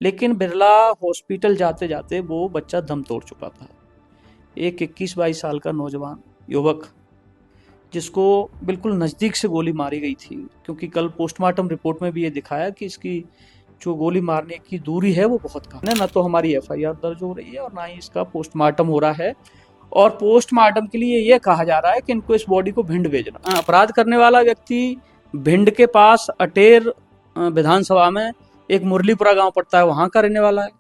लेकिन बिरला हॉस्पिटल जाते जाते वो बच्चा दम तोड़ चुका था। एक 21-22 साल का नौजवान युवक, जिसको बिल्कुल नज़दीक से गोली मारी गई थी, क्योंकि कल पोस्टमार्टम रिपोर्ट में भी ये दिखाया कि इसकी जो गोली मारने की दूरी है वो बहुत कम है। ना तो हमारी एफआईआर दर्ज हो रही है और ना ही इसका पोस्टमार्टम हो रहा है। और पोस्टमार्टम के लिए ये कहा जा रहा है कि इनको इस बॉडी को भिंड भेजना। अपराध करने वाला व्यक्ति भिंड के पास अटेर विधानसभा में एक मुरलीपुरा गांव पड़ता है, वहां का रहने वाला है।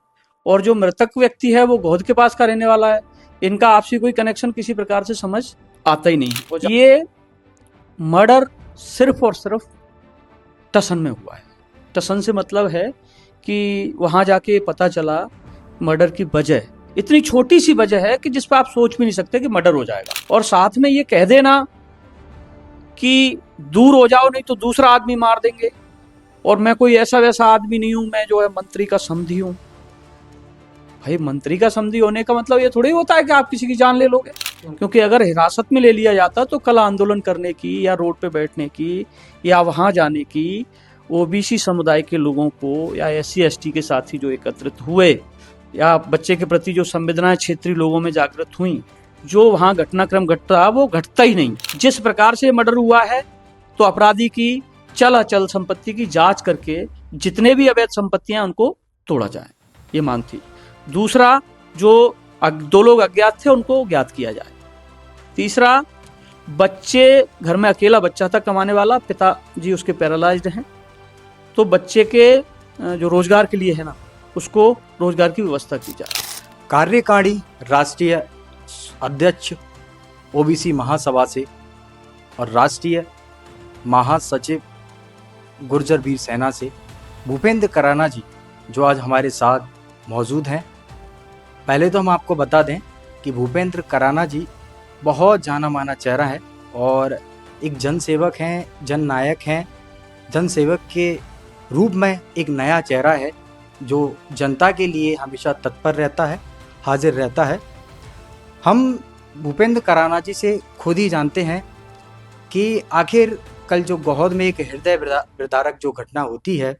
और जो मृतक व्यक्ति है वो गोहद के पास का रहने वाला है। इनका आपसी कोई कनेक्शन किसी प्रकार से समझ आता ही नहीं। ये मर्डर सिर्फ और सिर्फ टसन में हुआ है। टसन से मतलब है कि वहां जाके पता चला मर्डर की वजह इतनी छोटी सी वजह है कि जिस पर आप सोच भी नहीं सकते कि मर्डर हो जाएगा। और साथ में ये कह देना कि दूर हो जाओ नहीं तो दूसरा आदमी मार देंगे, और मैं कोई ऐसा वैसा आदमी नहीं हूं, मैं जो है मंत्री का समधी हूं। भाई, मंत्री का समधी होने का मतलब ये थोड़ी होता है कि आप किसी की जान ले लोगे। क्योंकि अगर हिरासत में ले लिया जाता तो कल आंदोलन करने की या रोड पे बैठने की या वहां जाने की ओबीसी समुदाय के लोगों को या एससी एसटी के साथी जो एकत्रित हुए या बच्चे के प्रति जो संवेदनाएं क्षेत्रीय लोगों में जागृत हुई, जो वहां घटनाक्रम घटता वो घटता ही नहीं। जिस प्रकार से मर्डर हुआ है तो अपराधी की चल अचल संपत्ति की जांच करके जितने भी अवैध संपत्तियां उनको तोड़ा जाए, ये मांग थी। दूसरा, जो दो लोग अज्ञात थे उनको ज्ञात किया जाए। तीसरा, बच्चे घर में अकेला बच्चा था कमाने वाला, पिताजी उसके पैरालाइज्ड हैं, तो बच्चे के जो रोजगार के लिए है ना, उसको रोजगार की व्यवस्था की जाए। कार्यकारिणी राष्ट्रीय अध्यक्ष ओबीसी महासभा से और राष्ट्रीय महासचिव गुर्जर वीर सेना से भूपेंद्र कराना जी जो आज हमारे साथ मौजूद हैं। पहले तो हम आपको बता दें कि भूपेंद्र कराना जी बहुत जाना माना चेहरा है और एक जनसेवक हैं, जननायक हैं। जनसेवक के रूप में एक नया चेहरा है जो जनता के लिए हमेशा तत्पर रहता है, हाजिर रहता है। हम भूपेंद्र कराना जी से खुद ही जानते हैं कि आखिर कल जो गोहद में एक हृदय विदारक जो घटना होती है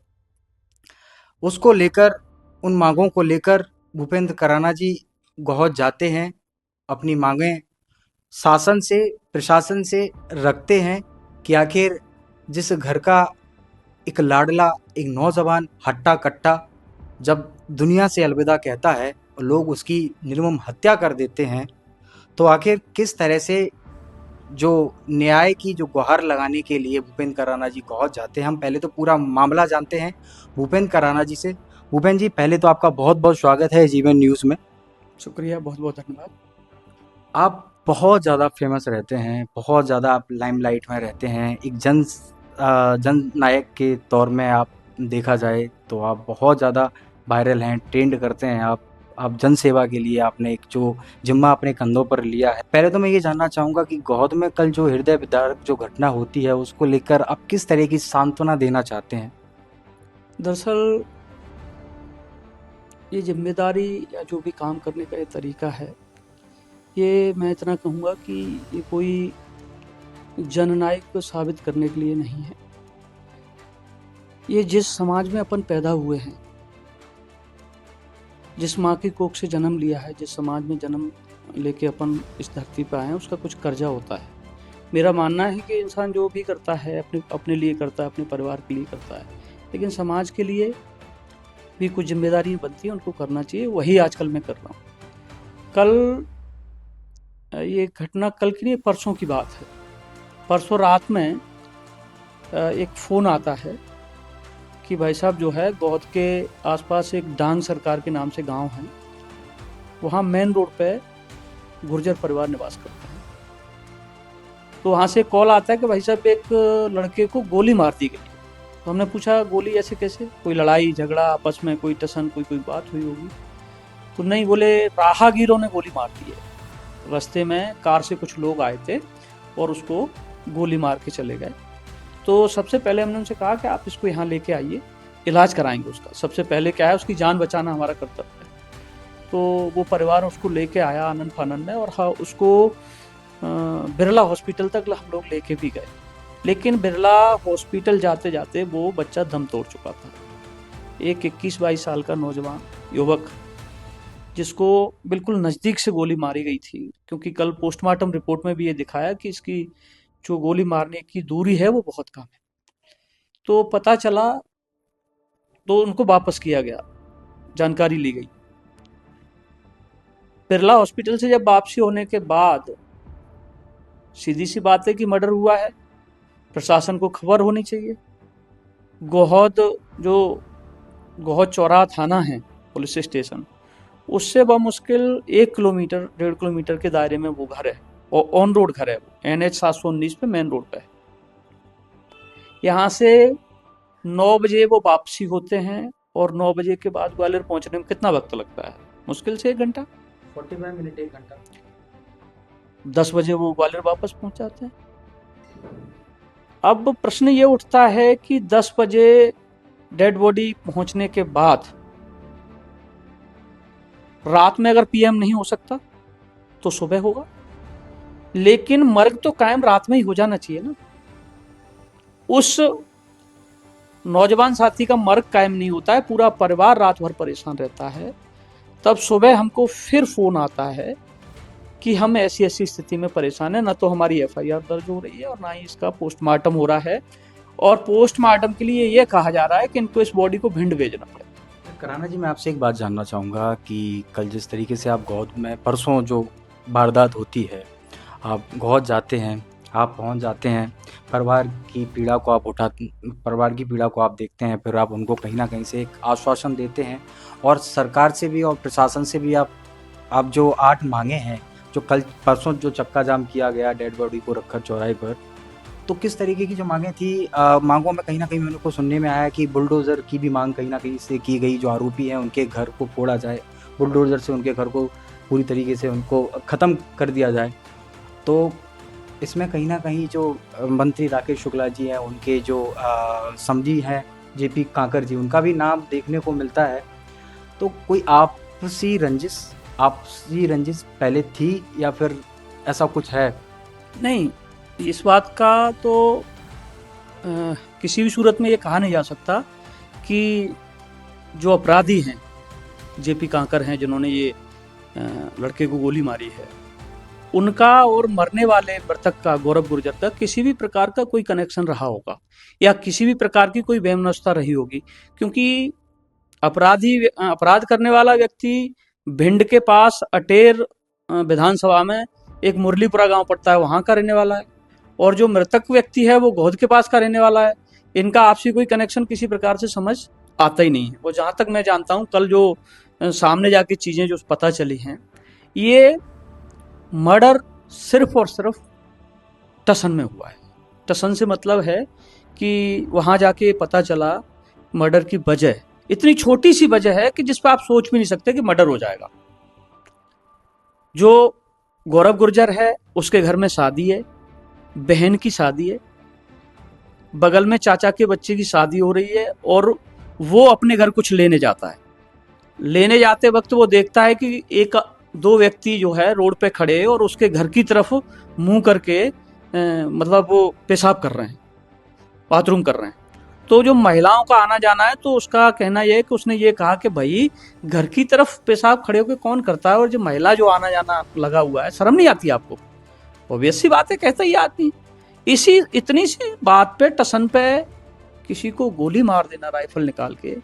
उसको लेकर, उन मांगों को लेकर भूपेंद्र कराना जी गोहद जाते हैं, अपनी मांगें शासन से, प्रशासन से रखते हैं कि आखिर जिस घर का एक लाडला, एक नौजवान हट्टा कट्टा जब दुनिया से अलविदा कहता है और लोग उसकी निर्मम हत्या कर देते हैं, तो आखिर किस तरह से जो न्याय की जो गुहार लगाने के लिए भूपेंद्र कराना जी गोहद जाते हैं। हम पहले तो पूरा मामला जानते हैं भूपेंद्र कराना जी से। भूपेंद्र जी, पहले तो आपका बहुत बहुत स्वागत है जीवन न्यूज़ में। शुक्रिया, बहुत बहुत धन्यवाद। आप बहुत ज़्यादा फेमस रहते हैं, बहुत ज़्यादा आप लाइमलाइट में रहते हैं। एक जन नायक के तौर में आप देखा जाए तो आप बहुत ज़्यादा वायरल हैं, ट्रेंड करते हैं आप जन सेवा के लिए आपने एक जो जिम्मा अपने कंधों पर लिया है। पहले तो मैं ये जानना चाहूँगा कि गोहद में कल जो हृदय विदारक जो घटना होती है उसको लेकर आप किस तरह की सांत्वना देना चाहते हैं? दरअसल ये जिम्मेदारी या जो भी काम करने का ये तरीका है, ये मैं इतना कहूँगा कि ये कोई जननायक को साबित करने के लिए नहीं है। ये जिस समाज में अपन पैदा हुए हैं, जिस माँ की कोख से जन्म लिया है, जिस समाज में जन्म लेके अपन इस धरती पर आए हैं, उसका कुछ कर्जा होता है। मेरा मानना है कि इंसान जो भी करता है अपने लिए करता है, अपने परिवार के लिए करता है, लेकिन समाज के लिए भी कुछ जिम्मेदारियाँ बनती हैं, उनको करना चाहिए। वही आजकल मैं कर रहा हूँ। कल ये घटना कल की नहीं, परसों की बात है। परसों रात में एक फ़ोन आता है कि भाई साहब जो है गोहद के आसपास एक डांग सरकार के नाम से गांव है, वहाँ मेन रोड पे गुर्जर परिवार निवास करता है। तो वहाँ से कॉल आता है कि भाई साहब एक लड़के को गोली मार दी गई। तो हमने पूछा गोली ऐसे कैसे, कोई लड़ाई झगड़ा आपस में, कोई टसन, कोई बात हुई होगी? तो नहीं, बोले राहगीरों ने गोली मार दी है। रास्ते में कार से कुछ लोग आए थे और उसको गोली मार के चले गए। तो सबसे पहले हमने उनसे कहा कि आप इसको यहाँ लेके आइए, इलाज कराएंगे उसका। सबसे पहले क्या है, उसकी जान बचाना हमारा कर्तव्य है। तो वो परिवार उसको लेके आया आनंद फानंद में, और हाँ, उसको बिरला हॉस्पिटल तक हम लोग लेके भी गए। लेकिन बिरला हॉस्पिटल जाते जाते वो बच्चा दम तोड़ चुका था। एक 21-22 साल का नौजवान युवक जिसको बिल्कुल नज़दीक से गोली मारी गई थी, क्योंकि कल पोस्टमार्टम रिपोर्ट में भी ये दिखाया कि इसकी जो गोली मारने की दूरी है वो बहुत कम है। तो पता चला तो उनको वापस किया गया, जानकारी ली गई। बिरला हॉस्पिटल से जब वापसी होने के बाद सीधी सी बात है कि मर्डर हुआ है, प्रशासन को खबर होनी चाहिए। गोहद जो गोहद चौराहा थाना है पुलिस स्टेशन, उससे बमुश्किल 1 किलोमीटर 1.5 किलोमीटर के दायरे में वो घर है और ऑन रोड घर है, वो NH 719 पे मेन रोड पे है। यहाँ से 9 बजे वो वापसी होते हैं और 9 बजे के बाद ग्वालियर पहुंचने में कितना वक्त लगता है? मुश्किल से 1 घंटा, 45 मिनट 1 घंटा। 10 बजे वो ग्वालियर वापस पहुंच जाते हैं। अब प्रश्न ये उठता है कि 10 बजे डेड बॉडी पहुंचने के बाद रात में अगर PM नहीं हो सकता तो सुबह होगा, लेकिन मर्ग तो कायम रात में ही हो जाना चाहिए ना। उस नौजवान साथी का मर्ग कायम नहीं होता है, पूरा परिवार रात भर परेशान रहता है। तब सुबह हमको फिर फोन आता है कि हम ऐसी ऐसी स्थिति में परेशान है, ना तो हमारी FIR दर्ज हो रही है और ना ही इसका पोस्टमार्टम हो रहा है, और पोस्टमार्टम के लिए ये कहा जा रहा है कि इनको इस बॉडी को भिंड भेजना पड़ेगा। कराना जी, मैं आपसे एक बात जानना चाहूँगा कि कल जिस तरीके से आप गोहद में परसों जो वारदात होती है, आप गोहद जाते हैं, आप पहुंच जाते हैं, परिवार की पीड़ा को आप देखते हैं, फिर आप उनको कहीं ना कहीं से एक आश्वासन देते हैं और सरकार से भी और प्रशासन से भी आप जो 8 मांगे हैं, जो कल परसों जो चक्का जाम किया गया डेड बॉडी को रखकर चौराहे पर, तो किस तरीके की जो मांगे थी, मांगों में कहीं ना कहीं मेरे को सुनने में आया कि बुलडोज़र की भी मांग कहीं ना कहीं से की गई, जो आरोपी हैं उनके घर को फोड़ा जाए, बुलडोज़र से उनके घर को पूरी तरीके से उनको ख़त्म कर दिया जाए। तो इसमें कहीं ना कहीं जो मंत्री राकेश शुक्ला जी हैं, उनके जो समधी हैं JP कांकर जी, उनका भी नाम देखने को मिलता है। तो कोई आपसी रंजिश पहले थी या फिर ऐसा कुछ है? नहीं, इस बात का तो किसी भी सूरत में ये कहा नहीं जा सकता कि जो अपराधी हैं JP कांकर हैं, जिन्होंने ये लड़के को गोली मारी है, उनका और मरने वाले मृतक का, गौरव गुर्जर का, किसी भी प्रकार का कोई कनेक्शन रहा होगा या किसी भी प्रकार की कोई वैमनस्यता रही होगी, क्योंकि अपराध करने वाला व्यक्ति भिंड के पास अटेर विधानसभा में एक मुरलीपुरा गांव पड़ता है, वहां का रहने वाला है, और जो मृतक व्यक्ति है वो गोहद के पास का रहने वाला है। इनका आपसी कोई कनेक्शन किसी प्रकार से समझ आता ही नहीं है। वो जहां तक मैं जानता हूं, कल जो सामने जाके चीजें जो पता चली हैं, ये मर्डर सिर्फ और सिर्फ टसन में हुआ है। टसन से मतलब है कि वहां जाके पता चला मर्डर की वजह इतनी छोटी सी वजह है कि जिस पर आप सोच भी नहीं सकते कि मर्डर हो जाएगा। जो गौरव गुर्जर है, उसके घर में शादी है, बहन की शादी है, बगल में चाचा के बच्चे की शादी हो रही है, और वो अपने घर कुछ लेने जाता है। लेने जाते वक्त वो देखता है कि 1-2 व्यक्ति जो है रोड पे खड़े और उसके घर की तरफ मुंह करके मतलब वो पेशाब कर रहे हैं, बाथरूम कर रहे हैं। तो जो महिलाओं का आना जाना है, तो उसका कहना यह है कि उसने ये कहा कि भाई, घर की तरफ पेशाब खड़े होकर कौन करता है, और जो महिला जो आना जाना लगा हुआ है, शर्म नहीं आती आपको? ऑब्वियस सी बात है, कहता ही आदमी। इतनी सी बात पे, टसन पे किसी को गोली मार देना राइफल निकाल के,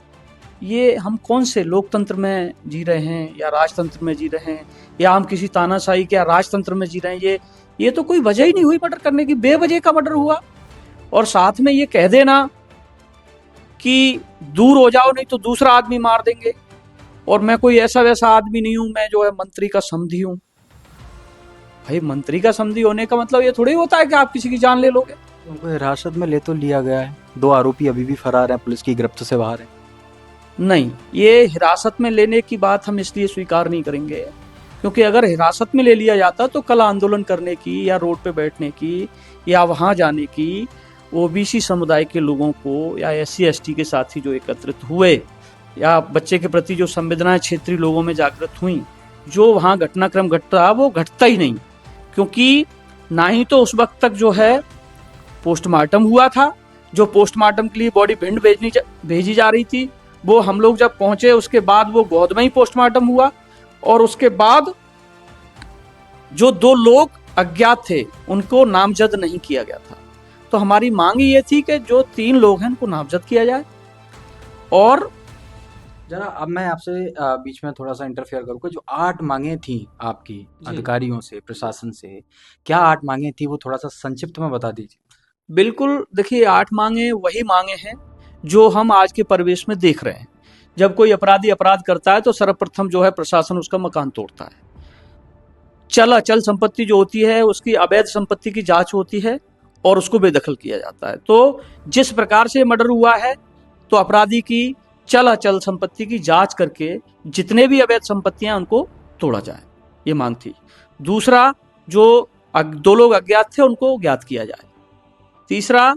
ये हम कौन से लोकतंत्र में जी रहे हैं या राजतंत्र में जी रहे हैं, या हम किसी तानाशाही के या राजतंत्र में जी रहे हैं? ये तो कोई वजह ही नहीं हुई मर्डर करने की, बेवजह का मर्डर हुआ। और साथ में ये कह देना कि दूर हो जाओ नहीं तो दूसरा आदमी मार देंगे, और मैं कोई ऐसा वैसा आदमी नहीं हूं, मैं जो है मंत्री का समधी हूं। भाई, मंत्री का समधी होने का मतलब ये थोड़ी होता है कि आप किसी की जान ले लोगे। उनको हिरासत में ले तो लिया गया है, 2 आरोपी अभी भी फरार हैं, पुलिस की गिरफ्त से बाहर हैं। नहीं, ये हिरासत में लेने की बात हम इसलिए स्वीकार नहीं करेंगे क्योंकि अगर हिरासत में ले लिया जाता तो कल आंदोलन करने की या रोड पे बैठने की या वहां जाने की OBC समुदाय के लोगों को या SC ST के साथी जो एकत्रित हुए या बच्चे के प्रति जो संवेदनाएं क्षेत्रीय लोगों में जागृत हुई, जो वहाँ घटनाक्रम घटता वो घटता ही नहीं, क्योंकि ना ही तो उस वक्त तक जो है पोस्टमार्टम हुआ था, जो पोस्टमार्टम के लिए बॉडी भिंड भेजी जा रही थी, वो हम लोग जब पहुंचे उसके बाद वो गोद में ही पोस्टमार्टम हुआ, और उसके बाद जो 2 लोग अज्ञात थे उनको नामजद नहीं किया गया था। तो हमारी मांग ये थी कि जो 3 लोग हैं उनको नामजद किया जाए। और जरा अब मैं आपसे बीच में थोड़ा सा इंटरफेयर करूँगा। जो 8 मांगे थी आपकी अधिकारियों से, प्रशासन से, क्या 8 मांगे थी वो थोड़ा सा संक्षिप्त में बता दीजिए। बिल्कुल, देखिए 8 मांगे वही मांगे हैं जो हम आज के परिवेश में देख रहे हैं। जब कोई अपराधी अपराध करता है तो सर्वप्रथम जो है प्रशासन उसका मकान तोड़ता है। चल अचल संपत्ति जो होती है उसकी अवैध संपत्ति की जांच होती है और उसको बेदखल किया जाता है। तो जिस प्रकार से मर्डर हुआ है तो अपराधी की चल अचल संपत्ति की जांच करके जितने भी अवैध संपत्तियां उनको तोड़ा जाए, ये मांग थी। दूसरा, जो 2 लोग अज्ञात थे उनको ज्ञात किया जाए। तीसरा,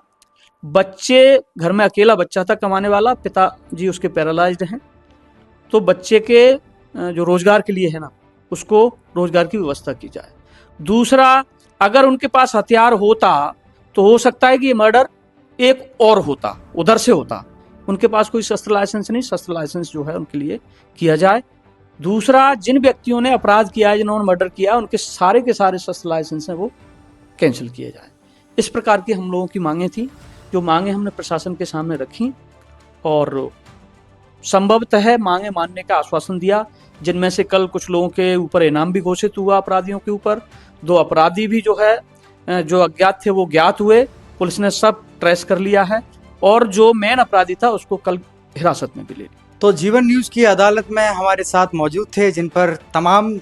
बच्चे, घर में अकेला बच्चा था कमाने वाला, पिताजी उसके पैरालाइज्ड हैं, तो बच्चे के जो रोजगार के लिए है ना, उसको रोजगार की व्यवस्था की जाए। दूसरा, अगर उनके पास हथियार होता तो हो सकता है कि ये मर्डर एक और होता, उधर से होता। उनके पास कोई शस्त्र लाइसेंस नहीं, शस्त्र लाइसेंस जो है उनके लिए किया जाए। दूसरा, जिन व्यक्तियों ने अपराध किया है, जिन्होंने मर्डर किया है, उनके सारे के सारे शस्त्र लाइसेंस हैं वो कैंसिल किए जाए। इस प्रकार की हम लोगों की मांगे थी, जो मांगे हमने प्रशासन के सामने रखी और संभवतः मांगे मानने का आश्वासन दिया, जिनमें से कल कुछ लोगों के ऊपर इनाम भी घोषित हुआ, अपराधियों के ऊपर। 2 अपराधी भी जो है जो अज्ञात थे वो ज्ञात हुए, पुलिस ने सब ट्रेस कर लिया है, और जो मेन अपराधी था उसको कल हिरासत में भी ले लिया। तो जीवन न्यूज़ की अदालत में हमारे साथ मौजूद थे, जिन पर तमाम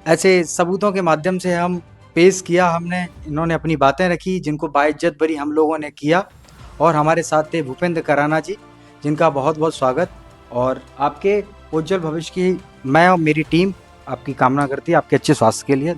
ऐसे सबूतों के माध्यम से हम पेश किया, हमने इन्होंने अपनी बातें रखी जिनको बाइज्जत बरी हम लोगों ने किया। और हमारे साथ थे भूपेंद्र कराना जी, जिनका बहुत बहुत स्वागत। और आपके उज्जवल भविष्य की मैं और मेरी टीम आपकी कामना करती है, आपके अच्छे स्वास्थ्य के लिए।